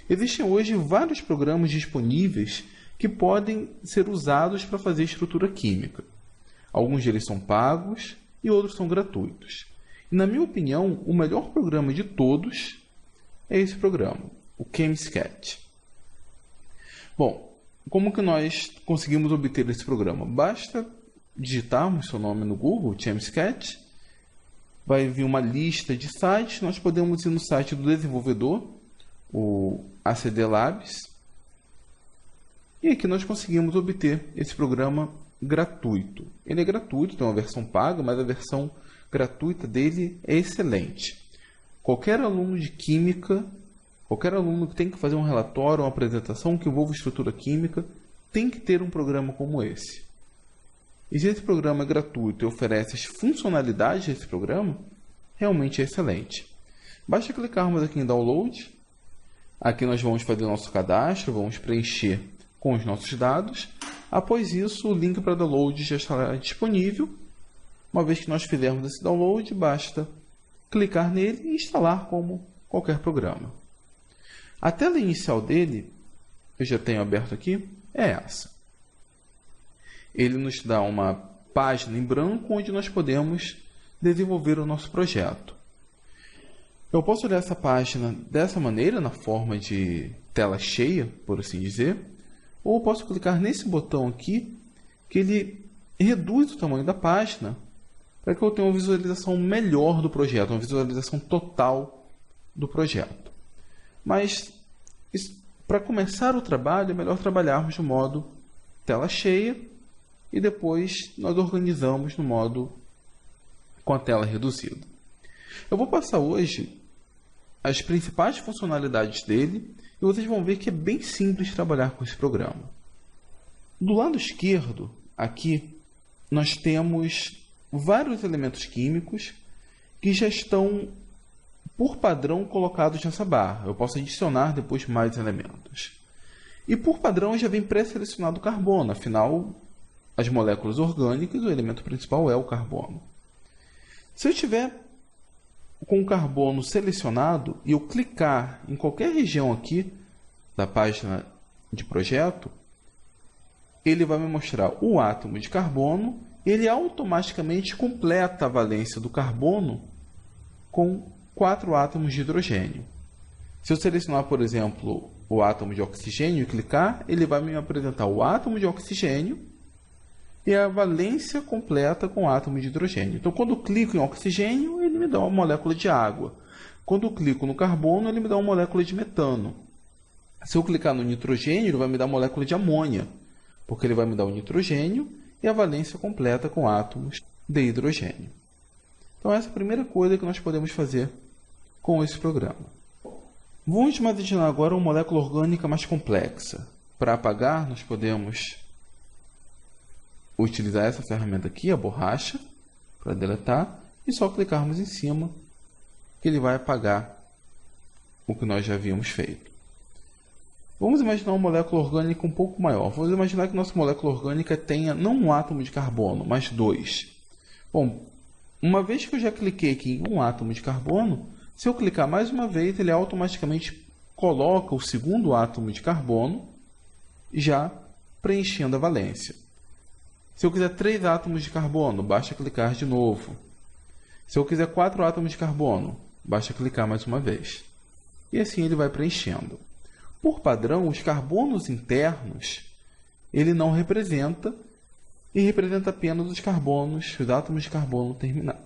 Existem hoje vários programas disponíveis que podem ser usados para fazer estrutura química. Alguns deles são pagos e outros são gratuitos. E, na minha opinião, o melhor programa de todos é esse programa, o ChemSketch. Bom, como que nós conseguimos obter esse programa? Basta digitarmos seu nome no Google, ChemSketch, vai vir uma lista de sites, nós podemos ir no site do desenvolvedor, o ACD Labs, e aqui nós conseguimos obter esse programa gratuito. Ele é gratuito, tem uma versão paga, mas a versão gratuita dele é excelente. Qualquer aluno de química, qualquer aluno que tem que fazer um relatório, uma apresentação que envolva estrutura química, tem que ter um programa como esse. E se esse programa é gratuito e oferece as funcionalidades desse programa, realmente é excelente. Basta clicarmos aqui em Download. Aqui nós vamos fazer o nosso cadastro, vamos preencher com os nossos dados. Após isso, o link para download já estará disponível. Uma vez que nós fizermos esse download, basta clicar nele e instalar como qualquer programa. A tela inicial dele, eu já tenho aberto aqui, é essa. Ele nos dá uma página em branco onde nós podemos desenvolver o nosso projeto. Eu posso olhar essa página dessa maneira, na forma de tela cheia, por assim dizer, ou posso clicar nesse botão aqui, que ele reduz o tamanho da página, para que eu tenha uma visualização melhor do projeto, uma visualização total do projeto. Mas, para começar o trabalho, é melhor trabalharmos no modo tela cheia, e depois nós organizamos no modo com a tela reduzida. Eu vou passar hoje as principais funcionalidades dele e vocês vão ver que é bem simples trabalhar com esse programa. Do lado esquerdo, aqui, nós temos vários elementos químicos que já estão, por padrão, colocados nessa barra. Eu posso adicionar depois mais elementos. E por padrão já vem pré-selecionado o carbono, afinal, as moléculas orgânicas, o elemento principal é o carbono. Se eu estiver com o carbono selecionado e eu clicar em qualquer região aqui da página de projeto, ele vai me mostrar o átomo de carbono, ele automaticamente completa a valência do carbono com 4 átomos de hidrogênio. Se eu selecionar, por exemplo, o átomo de oxigênio e clicar, ele vai me apresentar o átomo de oxigênio e a valência completa com o átomo de hidrogênio. Então, quando eu clico em oxigênio, ele me dá uma molécula de água. Quando eu clico no carbono, ele me dá uma molécula de metano. Se eu clicar no nitrogênio, ele vai me dar uma molécula de amônia, porque ele vai me dar o nitrogênio e a valência completa com átomos de hidrogênio. Então, essa é a primeira coisa que nós podemos fazer com esse programa. Vamos imaginar agora uma molécula orgânica mais complexa. Para apagar, nós podemos utilizar essa ferramenta aqui, a borracha, para deletar, e só clicarmos em cima que ele vai apagar o que nós já havíamos feito. Vamos imaginar uma molécula orgânica um pouco maior. Vamos imaginar que nossa molécula orgânica tenha não um átomo de carbono, mas 2. Bom, uma vez que eu já cliquei aqui em um átomo de carbono, se eu clicar mais uma vez, ele automaticamente coloca o segundo átomo de carbono, já preenchendo a valência. Se eu quiser 3 átomos de carbono, basta clicar de novo. Se eu quiser 4 átomos de carbono, basta clicar mais uma vez. E assim ele vai preenchendo. Por padrão, os carbonos internos, ele não representa, e representa apenas os carbonos, os átomos de carbono terminados.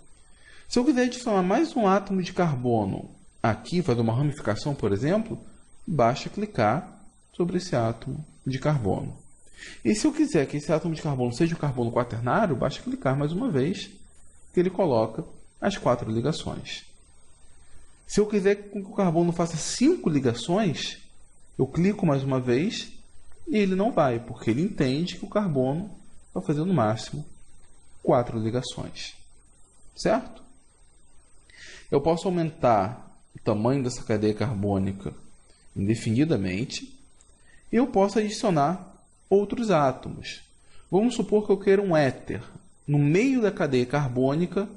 Se eu quiser adicionar mais um átomo de carbono aqui, fazer uma ramificação, por exemplo, basta clicar sobre esse átomo de carbono. E se eu quiser que esse átomo de carbono seja um carbono quaternário, basta clicar mais uma vez, que ele coloca as 4 ligações. Se eu quiser que o carbono faça 5 ligações, eu clico mais uma vez e ele não vai, porque ele entende que o carbono vai fazer no máximo 4 ligações. Certo? Eu posso aumentar o tamanho dessa cadeia carbônica indefinidamente e eu posso adicionar outros átomos. Vamos supor que eu queira um éter. No meio da cadeia carbônica,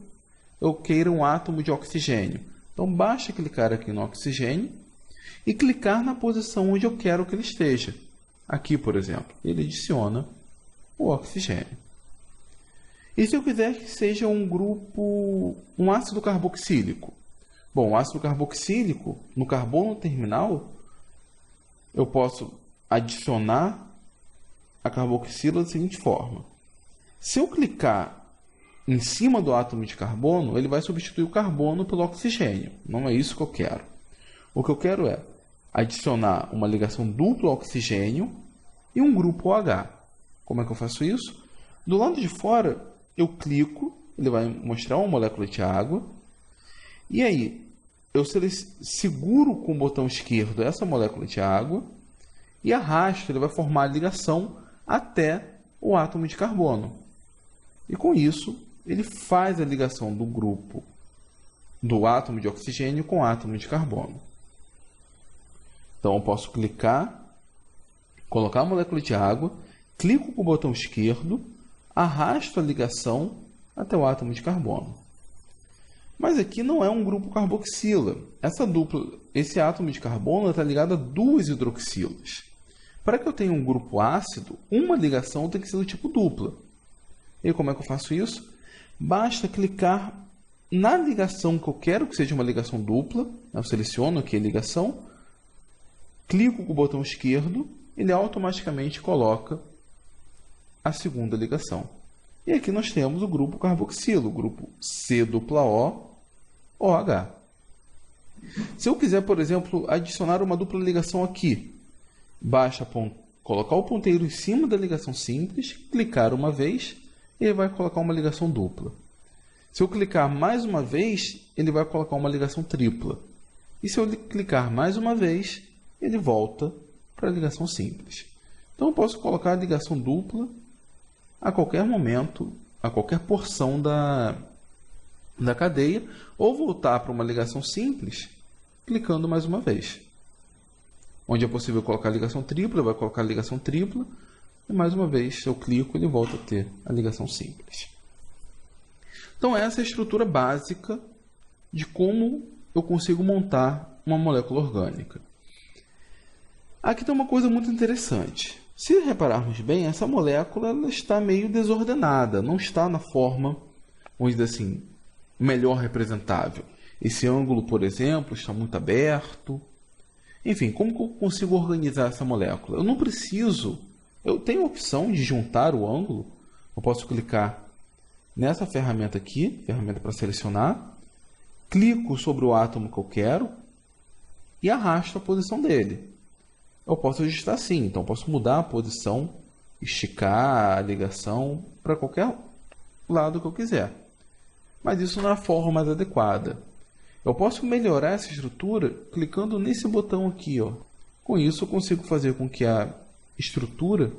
eu queira um átomo de oxigênio. Então, basta clicar aqui no oxigênio e clicar na posição onde eu quero que ele esteja. Aqui, por exemplo, ele adiciona o oxigênio. E se eu quiser que seja um grupo, um ácido carboxílico? Bom, o ácido carboxílico, no carbono terminal, eu posso adicionar a carboxila da seguinte forma. Se eu clicar em cima do átomo de carbono, ele vai substituir o carbono pelo oxigênio. Não é isso que eu quero. O que eu quero é adicionar uma ligação dupla ao oxigênio e um grupo OH. Como é que eu faço isso? Do lado de fora, eu clico, ele vai mostrar uma molécula de água, e aí eu seguro com o botão esquerdo essa molécula de água e arrasto, ele vai formar a ligação até o átomo de carbono. E com isso, ele faz a ligação do grupo do átomo de oxigênio com o átomo de carbono. Então eu posso clicar, colocar a molécula de água, clico com o botão esquerdo, arrasto a ligação até o átomo de carbono. Mas aqui não é um grupo carboxila. Esse átomo de carbono está ligado a duas hidroxilas. Para que eu tenha um grupo ácido, uma ligação tem que ser do tipo dupla. E como é que eu faço isso? Basta clicar na ligação que eu quero que seja uma ligação dupla. Eu seleciono aqui a ligação, clico com o botão esquerdo, ele automaticamente coloca a segunda ligação. E aqui nós temos o grupo carboxilo, o grupo C-O-OH. Se eu quiser, por exemplo, adicionar uma dupla ligação aqui, basta colocar o ponteiro em cima da ligação simples, clicar uma vez, e ele vai colocar uma ligação dupla. Se eu clicar mais uma vez, ele vai colocar uma ligação tripla. E se eu clicar mais uma vez, ele volta para a ligação simples. Então eu posso colocar a ligação dupla a qualquer momento, a qualquer porção da cadeia, ou voltar para uma ligação simples, clicando mais uma vez. Onde é possível colocar a ligação tripla, vai colocar a ligação tripla, e mais uma vez, se eu clico, ele volta a ter a ligação simples. Então essa é a estrutura básica de como eu consigo montar uma molécula orgânica. Aqui tem uma coisa muito interessante. Se repararmos bem, essa molécula ela está meio desordenada, não está na forma, vamos dizer assim, melhor representável. Esse ângulo, por exemplo, está muito aberto. Enfim, como que eu consigo organizar essa molécula? Eu não preciso, eu tenho a opção de juntar o ângulo. Eu posso clicar nessa ferramenta aqui, ferramenta para selecionar, clico sobre o átomo que eu quero e arrasto a posição dele. Eu posso ajustar sim, então eu posso mudar a posição, esticar a ligação para qualquer lado que eu quiser. Mas isso não é a forma mais adequada. Eu posso melhorar essa estrutura clicando nesse botão aqui, ó. Com isso eu consigo fazer com que a estrutura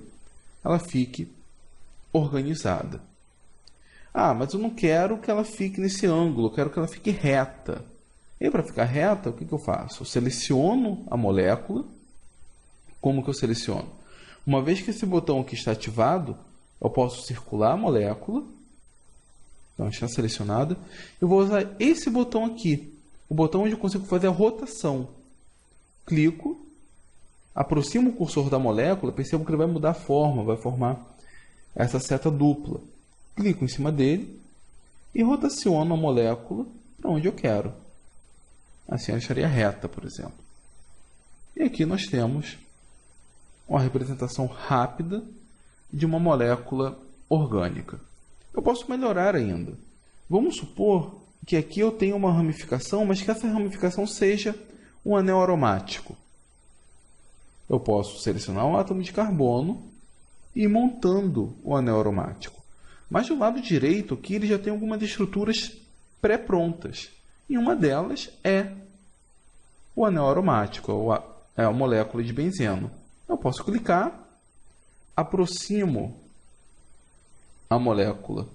ela fique organizada. Ah, mas eu não quero que ela fique nesse ângulo, eu quero que ela fique reta. E para ficar reta, o que eu faço? Eu seleciono a molécula. Como que eu seleciono? Uma vez que esse botão aqui está ativado, eu posso circular a molécula. Então, está selecionada. Eu vou usar esse botão aqui. O botão onde eu consigo fazer a rotação. Clico, aproximo o cursor da molécula, percebo que ele vai mudar a forma, vai formar essa seta dupla. Clico em cima dele e rotaciono a molécula para onde eu quero. Assim ela estaria reta, por exemplo. E aqui nós temos uma representação rápida de uma molécula orgânica. Eu posso melhorar ainda. Vamos supor que aqui eu tenho uma ramificação, mas que essa ramificação seja um anel aromático. Eu posso selecionar um átomo de carbono e ir montando o anel aromático. Mas do lado direito aqui ele já tem algumas estruturas pré-prontas. E uma delas é o anel aromático, é a molécula de benzeno. Eu posso clicar, aproximo a molécula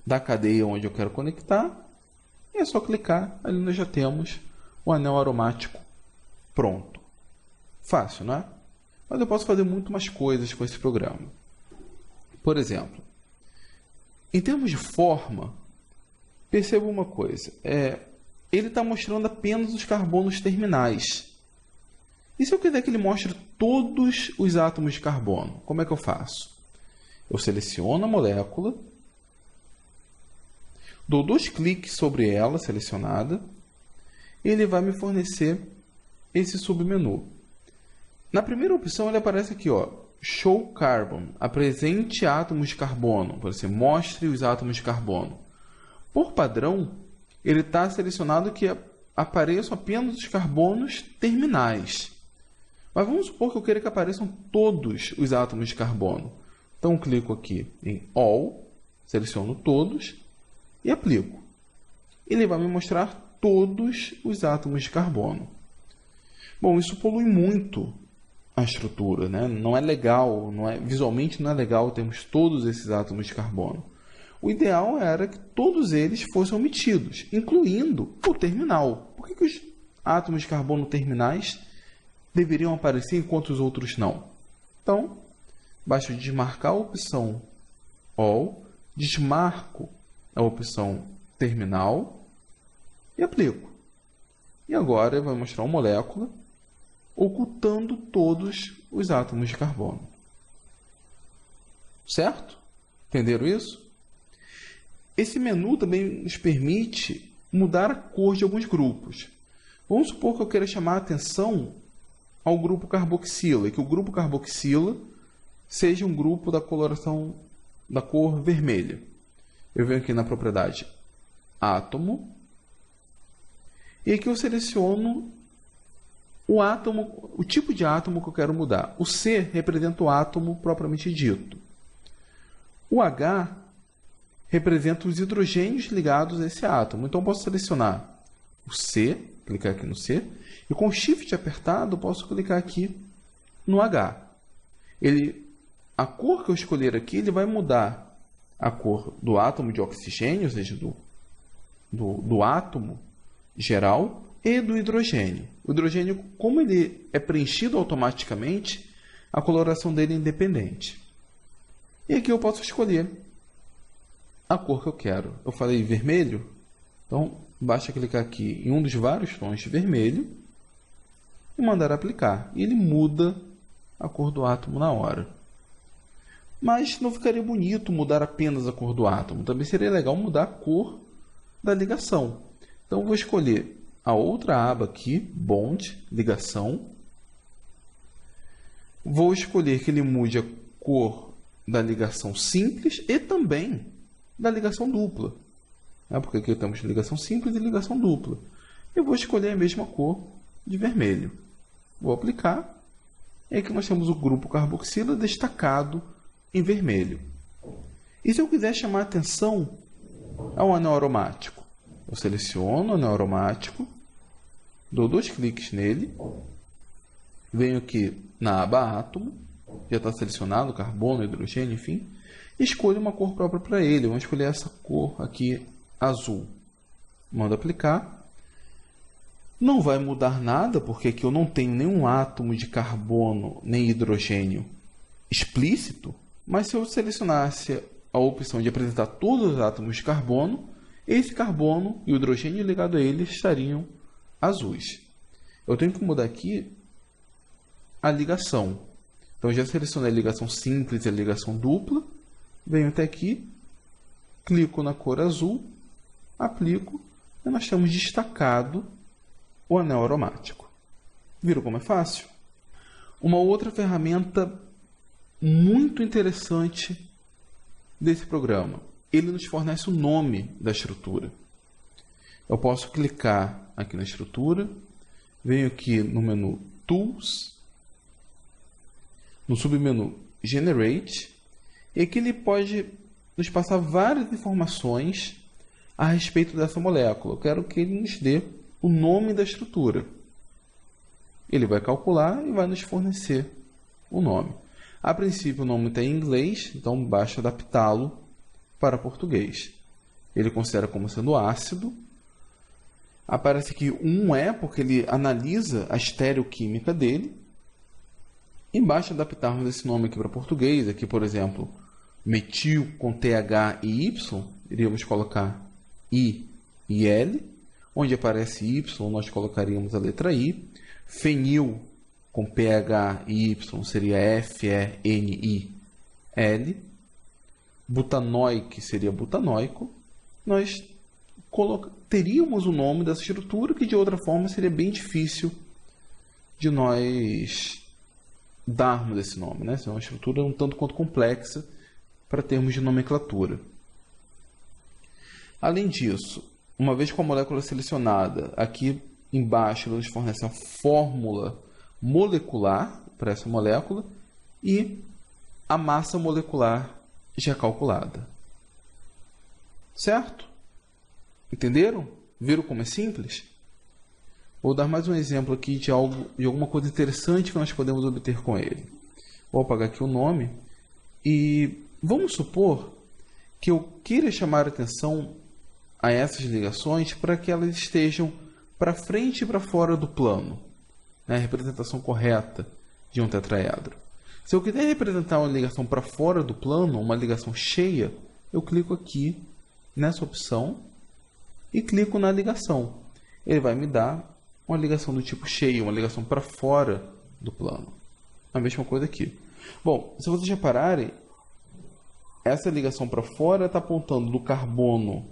da cadeia onde eu quero conectar, e é só clicar, ali nós já temos o anel aromático pronto. Fácil, não é? Mas eu posso fazer muito mais coisas com esse programa. Por exemplo, em termos de forma, perceba uma coisa, ele está mostrando apenas os carbonos terminais. E se eu quiser que ele mostre todos os átomos de carbono, como é que eu faço? Eu seleciono a molécula, dou 2 cliques sobre ela selecionada, e ele vai me fornecer esse submenu. Na primeira opção ele aparece aqui, ó, Show Carbon, apresente átomos de carbono, você mostre os átomos de carbono. Por padrão, ele está selecionado que apareçam apenas os carbonos terminais. Mas vamos supor que eu queira que apareçam todos os átomos de carbono. Então, clico aqui em All, seleciono todos e aplico. Ele vai me mostrar todos os átomos de carbono. Bom, isso polui muito a estrutura, né? Não é legal, visualmente não é legal termos todos esses átomos de carbono. O ideal era que todos eles fossem omitidos, incluindo o terminal. Por que os átomos de carbono terminais deveriam aparecer enquanto os outros não? Então, basta desmarcar a opção All, desmarco a opção Terminal e aplico. E agora vai mostrar uma molécula ocultando todos os átomos de carbono. Certo? Entenderam isso? Esse menu também nos permite mudar a cor de alguns grupos. Vamos supor que eu queira chamar a atenção ao grupo carboxila, e que o grupo carboxila seja um grupo da coloração da cor vermelha. Eu venho aqui na propriedade átomo, e aqui eu seleciono o átomo, o tipo de átomo que eu quero mudar. O C representa o átomo propriamente dito. O H representa os hidrogênios ligados a esse átomo. Então, eu posso selecionar o C, clicar aqui no C, e com o Shift apertado, eu posso clicar aqui no H. A cor que eu escolher aqui, ele vai mudar a cor do átomo de oxigênio, ou seja, do átomo geral, e do hidrogênio. O hidrogênio, como ele é preenchido automaticamente, a coloração dele é independente. E aqui eu posso escolher a cor que eu quero. Eu falei vermelho, então basta clicar aqui em um dos vários tons de vermelho e mandar aplicar. E ele muda a cor do átomo na hora. Mas não ficaria bonito mudar apenas a cor do átomo. Também seria legal mudar a cor da ligação. Então eu vou escolher a outra aba aqui, Bond, ligação. Vou escolher que ele mude a cor da ligação simples e também da ligação dupla. Porque aqui temos ligação simples e ligação dupla. Eu vou escolher a mesma cor de vermelho. Vou aplicar. E aqui nós temos o grupo carboxila destacado em vermelho. E se eu quiser chamar a atenção ao anel aromático? Eu seleciono o anel aromático, dou 2 cliques nele, venho aqui na aba átomo, já está selecionado carbono, hidrogênio, enfim, e escolho uma cor própria para ele. Vamos escolher essa cor aqui, azul. Mando aplicar. Não vai mudar nada, porque aqui eu não tenho nenhum átomo de carbono nem hidrogênio explícito, mas se eu selecionasse a opção de apresentar todos os átomos de carbono, esse carbono e o hidrogênio ligado a ele estariam azuis. Eu tenho que mudar aqui a ligação. Então, eu já selecionei a ligação simples e a ligação dupla. Venho até aqui, clico na cor azul, aplico, e nós temos destacado o anel aromático. Viram como é fácil? Uma outra ferramenta muito interessante desse programa. Ele nos fornece o nome da estrutura. Eu posso clicar aqui na estrutura, venho aqui no menu Tools, no submenu Generate, e aqui ele pode nos passar várias informações a respeito dessa molécula. Eu quero que ele nos dê o nome da estrutura. Ele vai calcular e vai nos fornecer o nome. A princípio o nome está em inglês, então basta adaptá-lo para português. Ele considera como sendo ácido. Aparece aqui um E, porque ele analisa a estereoquímica dele. E basta adaptarmos esse nome aqui para português. Aqui, por exemplo, metil com TH e Y, iríamos colocar I e L. Onde aparece Y, nós colocaríamos a letra I. Fenil com PH e Y seria FENIL. Butanoic seria butanoico. Nós teríamos o nome dessa estrutura que de outra forma seria bem difícil de nós darmos esse nome, né? É uma estrutura um tanto quanto complexa para termos de nomenclatura. Além disso, uma vez com a molécula selecionada, aqui embaixo ela nos fornece a fórmula molecular para essa molécula e a massa molecular já calculada. Certo? Entenderam? Viram como é simples? Vou dar mais um exemplo aqui de alguma coisa interessante que nós podemos obter com ele. Vou apagar aqui o nome e vamos supor que eu queira chamar a atenção a essas ligações para que elas estejam para frente e para fora do plano, né? A representação correta de um tetraedro. Se eu quiser representar uma ligação para fora do plano, uma ligação cheia, eu clico aqui nessa opção e clico na ligação. Ele vai me dar uma ligação do tipo cheio, uma ligação para fora do plano. A mesma coisa aqui. Bom, se vocês repararem, essa ligação para fora está apontando do carbono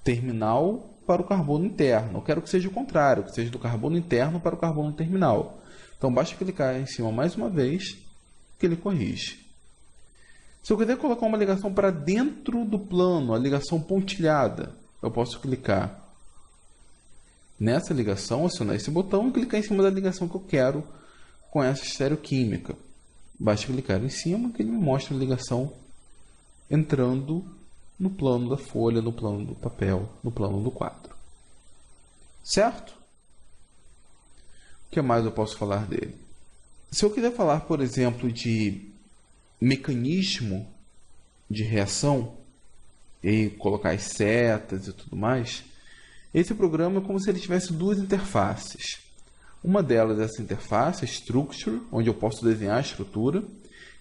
terminal para o carbono interno. Eu quero que seja o contrário, que seja do carbono interno para o carbono terminal. Então, basta clicar em cima mais uma vez que ele corrige. Se eu quiser colocar uma ligação para dentro do plano, a ligação pontilhada, eu posso clicar nessa ligação, acionar esse botão e clicar em cima da ligação que eu quero com essa estereoquímica. Basta clicar em cima que ele me mostra a ligação entrando no plano da folha, no plano do papel, no plano do quadro. Certo? O que mais eu posso falar dele? Se eu quiser falar, por exemplo, de mecanismo de reação e colocar as setas e tudo mais, esse programa é como se ele tivesse duas interfaces. Uma delas é essa interface, a Structure, onde eu posso desenhar a estrutura,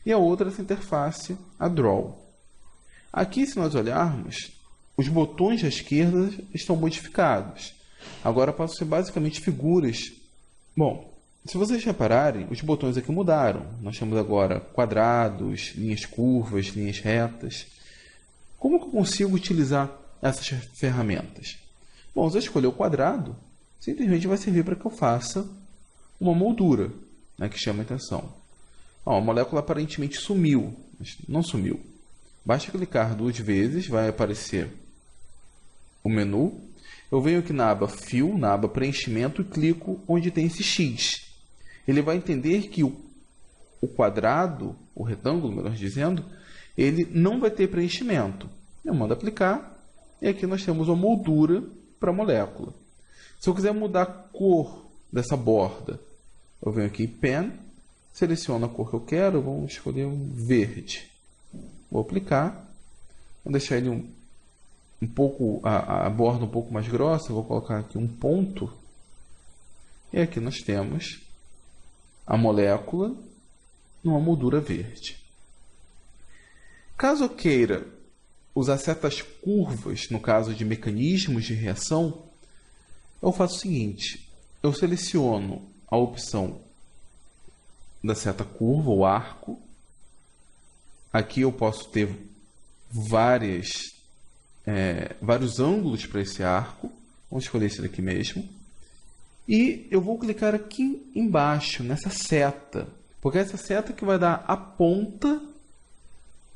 e a outra é essa interface, a Draw. Aqui, se nós olharmos, os botões à esquerda estão modificados. Agora passam a ser basicamente figuras. Bom, se vocês repararem, os botões aqui mudaram. Nós temos agora quadrados, linhas curvas, linhas retas. Como que eu consigo utilizar essas ferramentas? Bom, se eu escolher o quadrado, simplesmente vai servir para que eu faça uma moldura, né, que chama a atenção. Ó, a molécula aparentemente sumiu, mas não sumiu. Basta clicar duas vezes, vai aparecer o menu. Eu venho aqui na aba Fill, na aba Preenchimento, e clico onde tem esse X. Ele vai entender que o quadrado, o retângulo, melhor dizendo, ele não vai ter preenchimento. Eu mando aplicar, e aqui nós temos uma moldura para a molécula. Se eu quiser mudar a cor dessa borda, eu venho aqui em Pen, seleciono a cor que eu quero, vamos escolher um verde. Vou aplicar, vou deixar ele um pouco, a borda um pouco mais grossa, vou colocar aqui um ponto, e aqui nós temos a molécula numa moldura verde. Caso eu queira usar certas curvas, no caso de mecanismos de reação, eu faço o seguinte, eu seleciono a opção da seta curva, ou arco. Aqui eu posso ter vários ângulos para esse arco. Vamos escolher esse daqui mesmo. E eu vou clicar aqui embaixo, nessa seta, porque é essa seta que vai dar a ponta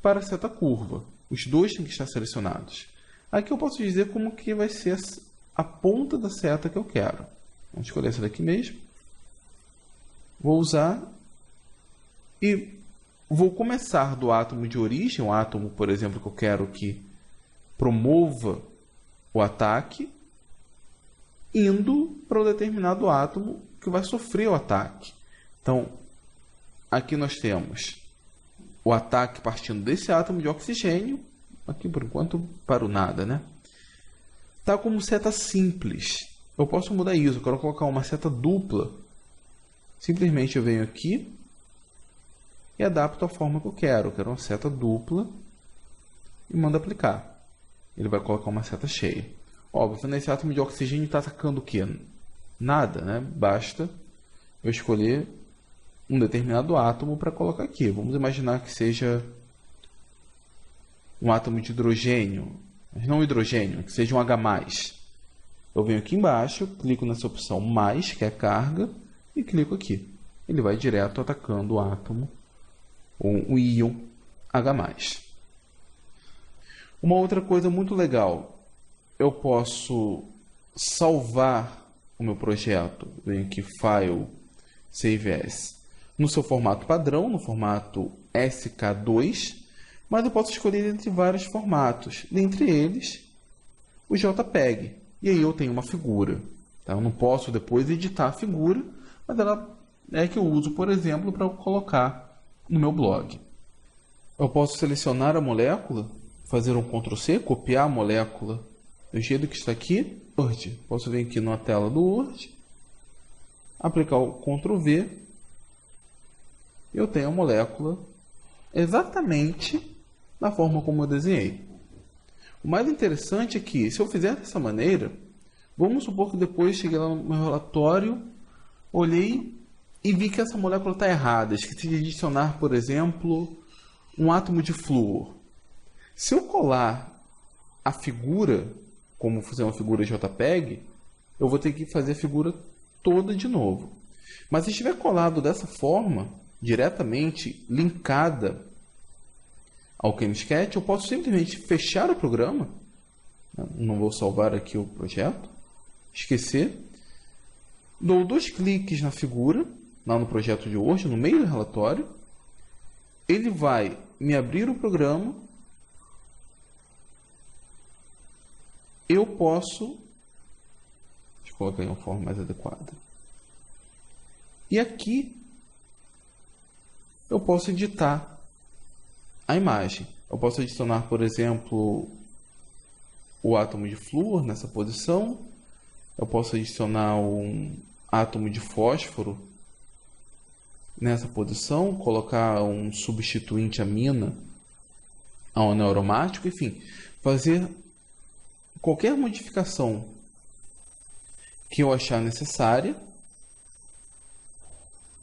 para a seta curva. Os dois têm que estar selecionados. Aqui eu posso dizer como que vai ser a ponta da seta que eu quero. Vamos escolher essa daqui mesmo. Vou usar e vou começar do átomo de origem, um átomo, por exemplo, que eu quero que promova o ataque, indo para um determinado átomo que vai sofrer o ataque. Então, aqui nós temos o ataque partindo desse átomo de oxigênio, aqui por enquanto para o nada, né? Tá como seta simples. Eu posso mudar isso, eu quero colocar uma seta dupla. Simplesmente eu venho aqui e adapto a forma que eu quero. Eu quero uma seta dupla e mando aplicar. Ele vai colocar uma seta cheia. Óbvio, nesse átomo de oxigênio está atacando o quê? Nada, né? Basta eu escolher um determinado átomo para colocar aqui. Vamos imaginar que seja um átomo de hidrogênio, mas não hidrogênio, que seja um H+. Eu venho aqui embaixo, clico nessa opção mais, que é carga, e clico aqui. Ele vai direto atacando o átomo, o íon H+. Uma outra coisa muito legal, eu posso salvar o meu projeto, venho aqui File, Save As, no seu formato padrão, no formato SK2, mas eu posso escolher entre vários formatos, dentre eles o JPEG. E aí eu tenho uma figura. Tá? Eu não posso depois editar a figura, mas ela é que eu uso, por exemplo, para colocar no meu blog. Eu posso selecionar a molécula, fazer um Ctrl+C, copiar a molécula do jeito que está aqui, Word. Posso vir aqui na tela do Word, aplicar o Ctrl+V, e eu tenho a molécula exatamente da forma como eu desenhei. O mais interessante é que, se eu fizer dessa maneira, vamos supor que depois cheguei lá no meu relatório, olhei e vi que essa molécula está errada. Esqueci de adicionar, por exemplo, um átomo de flúor. Se eu colar a figura, como fazer uma figura JPEG, eu vou ter que fazer a figura toda de novo. Mas se estiver colado dessa forma, diretamente linkada ao KMSketch, eu posso simplesmente fechar o programa. Não vou salvar aqui o projeto. Esquecer. Dou 2 cliques na figura, lá no projeto de Word, no meio do relatório. Ele vai me abrir o programa. Eu posso... Deixa eu colocar em uma forma mais adequada. E aqui eu posso editar a imagem. Eu posso adicionar, por exemplo, o átomo de flúor nessa posição. Eu posso adicionar um átomo de fósforo nessa posição, colocar um substituinte amina a um anel aromático, enfim, fazer qualquer modificação que eu achar necessária.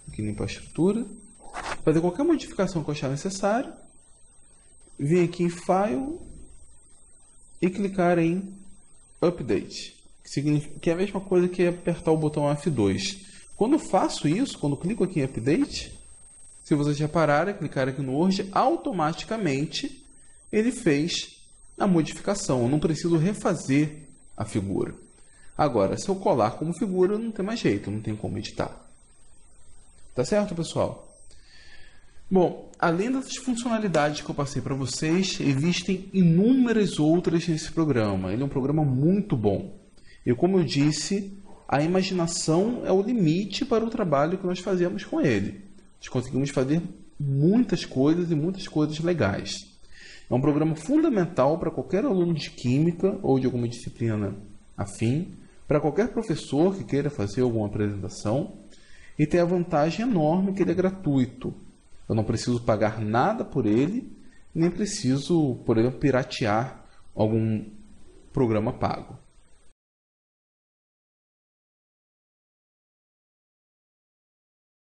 Aqui limpar a estrutura. Fazer qualquer modificação que eu achar necessária. Vir aqui em File e clicar em Update, que é a mesma coisa que apertar o botão F2. Quando eu faço isso, quando eu clico aqui em Update, se vocês repararem, clicar aqui no Word, automaticamente ele fez a modificação. Eu não preciso refazer a figura. Agora, se eu colar como figura, não tem mais jeito, não tem como editar. Tá certo, pessoal? Bom, além dessas funcionalidades que eu passei para vocês, existem inúmeras outras nesse programa. Ele é um programa muito bom. E como eu disse, a imaginação é o limite para o trabalho que nós fazemos com ele. Nós conseguimos fazer muitas coisas e muitas coisas legais. É um programa fundamental para qualquer aluno de química ou de alguma disciplina afim, para qualquer professor que queira fazer alguma apresentação, e tem a vantagem enorme que ele é gratuito. Eu não preciso pagar nada por ele, nem preciso, por exemplo, piratear algum programa pago.